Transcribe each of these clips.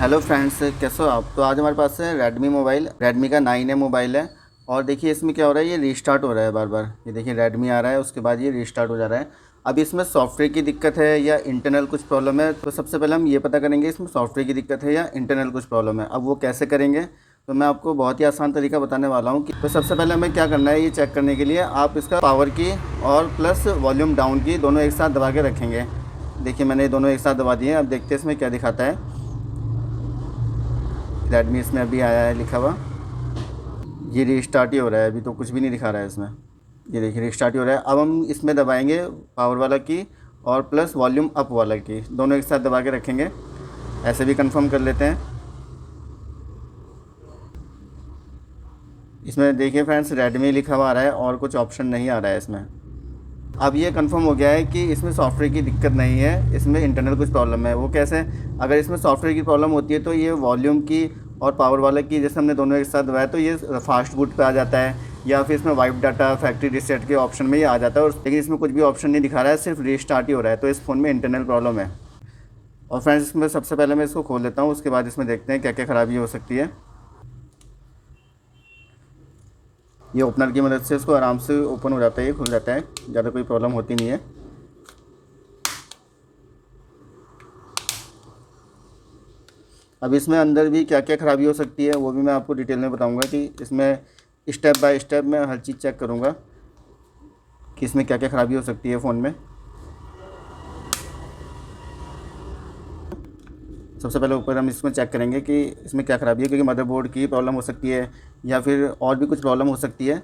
Hello friends, कैसे हो आप। तो आज हमारे पास है रेडमी का 9A मोबाइल है। और देखिए इसमें क्या हो रहा है, ये रीस्टार्ट हो रहा है बार बार। ये देखिए रेडमी आ रहा है, उसके बाद ये रीस्टार्ट हो जा रहा है। अब इसमें सॉफ्टवेयर की दिक्कत है या इंटरनल कुछ प्रॉब्लम है, तो सबसे पहले हम ये पता करेंगे इसमें सॉफ्टवेयर की दिक्कत है या इंटरनल कुछ प्रॉब्लम है। अब वो कैसे करेंगे, तो मैं आपको बहुत ही आसान तरीका बताने वाला हूँ कि तो सबसे पहले हमें क्या करना है, ये चेक करने के लिए आप इसका पावर की और प्लस वॉल्यूम डाउन की दोनों एक साथ दबा के रखेंगे। देखिए मैंने दोनों एक साथ दबा दिए हैं। अब देखते हैं इसमें क्या दिखाता है। रेडमी इसमें अभी आया है लिखा हुआ। ये रीस्टार्ट ही हो रहा है, अभी तो कुछ भी नहीं दिखा रहा है इसमें। ये देखिए रीस्टार्ट ही हो रहा है। अब हम इसमें दबाएंगे पावर वाला की और प्लस वॉल्यूम अप वाला की, दोनों एक साथ दबा के रखेंगे। ऐसे भी कंफर्म कर लेते हैं। इसमें देखिए फ्रेंड्स रेडमी लिखा हुआ आ रहा है और कुछ ऑप्शन नहीं आ रहा है इसमें। अब ये कंफर्म हो गया है कि इसमें सॉफ्टवेयर की दिक्कत नहीं है, इसमें इंटरनल कुछ प्रॉब्लम है। वो कैसे, अगर इसमें सॉफ्टवेयर की प्रॉब्लम होती है तो ये वॉल्यूम की और पावर वाला की जैसे हमने दोनों एक साथ दबाया तो ये फास्ट बूट पे आ जाता है, या फिर इसमें वाइप डाटा फैक्ट्री रीसेट के ऑप्शन में ये आ जाता है। और लेकिन इसमें कुछ भी ऑप्शन नहीं दिखा रहा है, सिर्फ रीस्टार्ट ही हो रहा है। तो इस फ़ोन में इंटरनल प्रॉब्लम है। और फ्रेंड्स इसमें सबसे पहले मैं इसको खोल लेता हूँ, उसके बाद इसमें देखते हैं क्या क्या ख़राबी हो सकती है। ये ओपनर की मदद से इसको आराम से ओपन हो जाता है, ये खुल जाता है, ज़्यादा कोई प्रॉब्लम होती नहीं है। अब इसमें अंदर भी क्या क्या ख़राबी हो सकती है वो भी मैं आपको डिटेल में बताऊंगा कि इसमें स्टेप बाय स्टेप मैं हर चीज़ चेक करूंगा कि इसमें क्या क्या ख़राबी हो सकती है फ़ोन में। सबसे पहले ऊपर हम इसमें चेक करेंगे कि इसमें क्या ख़राबी है, क्योंकि मदरबोर्ड की प्रॉब्लम हो सकती है या फिर और भी कुछ प्रॉब्लम हो सकती है।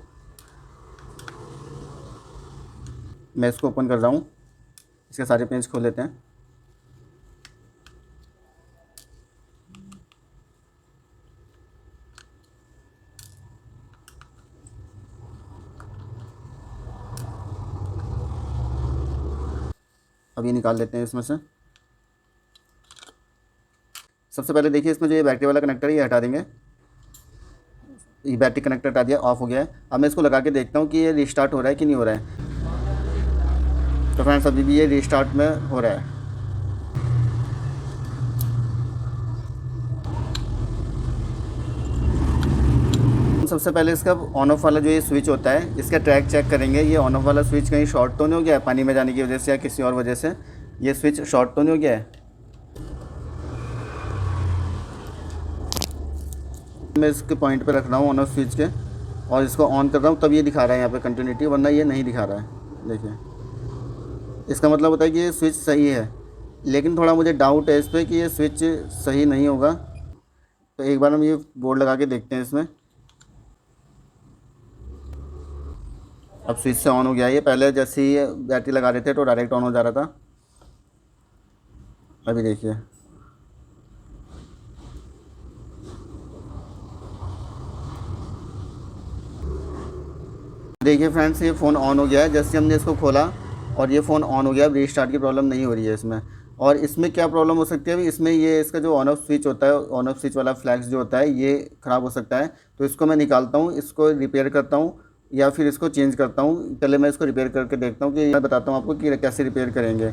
मैं इसको ओपन कर रहा हूँ, इसके सारे पेज खोल लेते हैं। अब ये निकाल लेते हैं इसमें से। सबसे पहले देखिए इसमें जो ये बैटरी वाला कनेक्टर है ये हटा देंगे। ये बैटरी कनेक्टर हटा दिया, ऑफ हो गया है। अब मैं इसको लगा के देखता हूँ कि ये रिस्टार्ट हो रहा है कि नहीं हो रहा है। तो फ्रेंड्स अभी भी ये रिस्टार्ट में हो रहा है। सबसे पहले इसका ऑन ऑफ वाला जो ये स्विच होता है इसका ट्रैक चेक करेंगे। ये ऑन ऑफ वाला स्विच कहीं शॉर्ट तो नहीं हो गया है पानी में जाने की वजह से या किसी और वजह से, ये स्विच शॉर्ट तो नहीं हो गया है। मैं इसके पॉइंट पे रख रहा हूँ ऑन ऑफ स्विच के, और इसको ऑन कर रहा हूँ तब ये दिखा रहा है यहाँ पे कंटिन्यूटी, वरना ये नहीं दिखा रहा है। देखिए इसका मतलब होता है कि ये स्विच सही है, लेकिन थोड़ा मुझे डाउट है इस पर कि ये स्विच सही नहीं होगा। तो एक बार हम ये बोर्ड लगा के देखते हैं इसमें। अब स्विच से ऑन हो गया। ये पहले जैसे ही बैटरी लगा रहे थे तो डायरेक्ट ऑन हो जा रहा था। अभी देखिए देखिए फ्रेंड्स ये फ़ोन ऑन हो गया है। जैसे हमने इसको खोला और ये फ़ोन ऑन हो गया। अब रीस्टार्ट की प्रॉब्लम नहीं हो रही है इसमें। और इसमें क्या प्रॉब्लम हो सकती है, इसमें ये इसका जो ऑन ऑफ स्विच होता है, ऑन ऑफ स्विच वाला फ्लैक्स जो होता है ये ख़राब हो सकता है। तो इसको मैं निकालता हूँ, इसको रिपेयर करता हूँ या फिर इसको चेंज करता हूँ। पहले मैं इसको रिपेयर करके देखता हूँ, कि मैं बताता हूँ आपको कि कैसे रिपेयर करेंगे।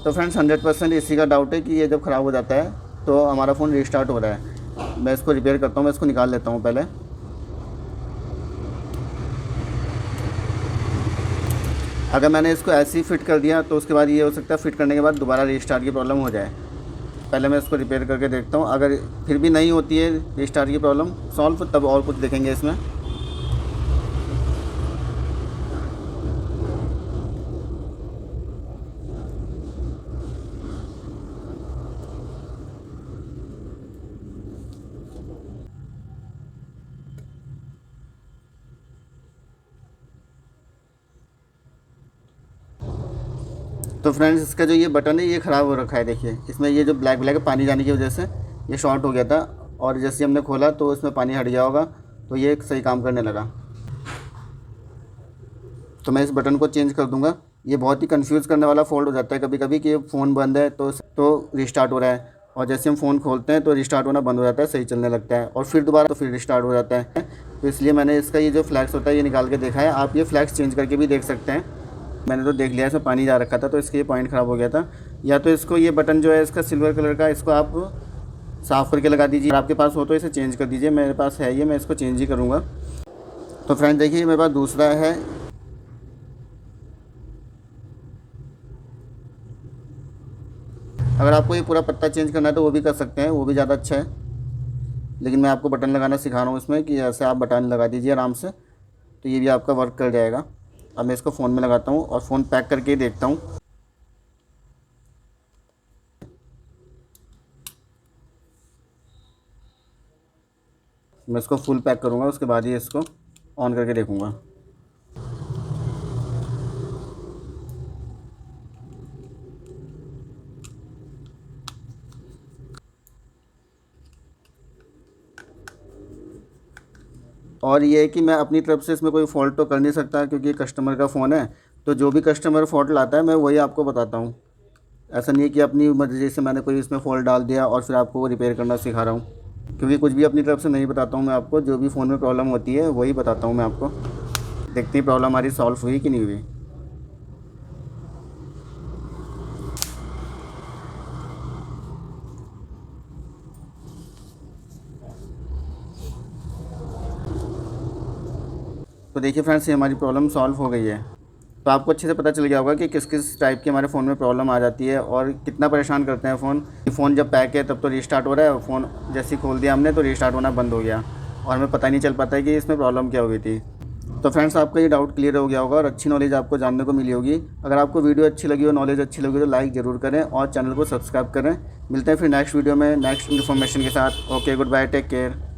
तो फ्रेंड्स 100% इसी का डाउट है कि ये जब ख़राब हो जाता है तो हमारा फ़ोन रीस्टार्ट हो रहा है। मैं इसको रिपेयर करता हूँ, मैं इसको निकाल लेता हूँ पहले। अगर मैंने इसको ऐसे ही फिट कर दिया तो उसके बाद ये हो सकता है फिट करने के बाद दोबारा रीस्टार्ट की प्रॉब्लम हो जाए। पहले मैं इसको रिपेयर करके देखता हूँ, अगर फिर भी नहीं होती है रीस्टार्ट की प्रॉब्लम सॉल्व, तब और कुछ देखेंगे इसमें। तो फ्रेंड्स इसका जो ये बटन है ये ख़राब हो रखा है। देखिए इसमें ये जो ब्लैक ब्लैक है पानी जाने की वजह से ये शॉर्ट हो गया था, और जैसे हमने खोला तो इसमें पानी हट गया होगा, तो ये सही काम करने लगा। तो मैं इस बटन को चेंज कर दूंगा। ये बहुत ही कंफ्यूज करने वाला फॉल्ट हो जाता है कभी कभी कि फ़ोन बंद है तो रिस्टार्ट हो रहा है, और जैसे हम फ़ोन खोलते हैं तो रिस्टार्ट होना बंद हो जाता है, सही चलने लगता है, और फिर दोबारा तो फिर रिस्टार्ट हो जाता है। तो इसलिए मैंने इसका ये जो फ्लैक्स होता है ये निकाल के देखा है। आप ये फ्लैक्स चेंज करके भी देख सकते हैं। मैंने तो देख लिया इसमें पानी जा रखा था तो इसके ये पॉइंट ख़राब हो गया था। या तो इसको ये बटन जो है इसका सिल्वर कलर का, इसको आप साफ़ करके लगा दीजिए। अगर आपके पास हो तो इसे चेंज कर दीजिए, मेरे पास है ये, मैं इसको चेंज ही करूँगा। तो फ्रेंड देखिए मेरे पास दूसरा है। अगर आपको ये पूरा पत्ता चेंज करना है तो वो भी कर सकते हैं, वो भी ज़्यादा अच्छा है, लेकिन मैं आपको बटन लगाना सिखा रहा हूँ इसमें कि ऐसे आप बटन लगा दीजिए आराम से, तो ये भी आपका वर्क कर जाएगा। अब मैं इसको फ़ोन में लगाता हूँ और फ़ोन पैक करके ही देखता हूँ। मैं इसको फुल पैक करूँगा, उसके बाद ही इसको ऑन करके देखूँगा। और ये है कि मैं अपनी तरफ से इसमें कोई फ़ॉल्ट तो कर नहीं सकता, क्योंकि ये कस्टमर का फ़ोन है, तो जो भी कस्टमर फ़ॉल्ट लाता है मैं वही आपको बताता हूँ। ऐसा नहीं है कि अपनी मर्ज़ी से मैंने कोई इसमें फ़ॉल्ट डाल दिया और फिर आपको वो रिपेयर करना सिखा रहा हूँ, क्योंकि कुछ भी अपनी तरफ से नहीं बताता हूँ मैं आपको। जो भी फ़ोन में प्रॉब्लम होती है वही बताता हूँ मैं आपको। देखते ही प्रॉब्लम हमारी सॉल्व हुई कि नहीं हुई। तो देखिए फ्रेंड्स, ये हमारी प्रॉब्लम सॉल्व हो गई है। तो आपको अच्छे से पता चल गया होगा कि किस किस टाइप की हमारे फ़ोन में प्रॉब्लम आ जाती है और कितना परेशान करते हैं फ़ोन जब पैक है तब तो रीस्टार्ट हो रहा है, फ़ोन जैसे ही खोल दिया हमने तो रीस्टार्ट होना बंद हो गया और हमें पता नहीं चल पाता है कि इसमें प्रॉब्लम क्या हुई थी। तो फ्रेंड्स, आपका ये डाउट क्लियर हो गया होगा और अच्छी नॉलेज आपको जानने को मिली होगी। अगर आपको वीडियो अच्छी लगी हो, नॉलेज अच्छी लगी हो, तो लाइक ज़रूर करें और चैनल को सब्सक्राइब करें। मिलते हैं फिर नेक्स्ट वीडियो में नेक्स्ट इन्फॉर्मेशन के साथ। Okay, goodbye, take care.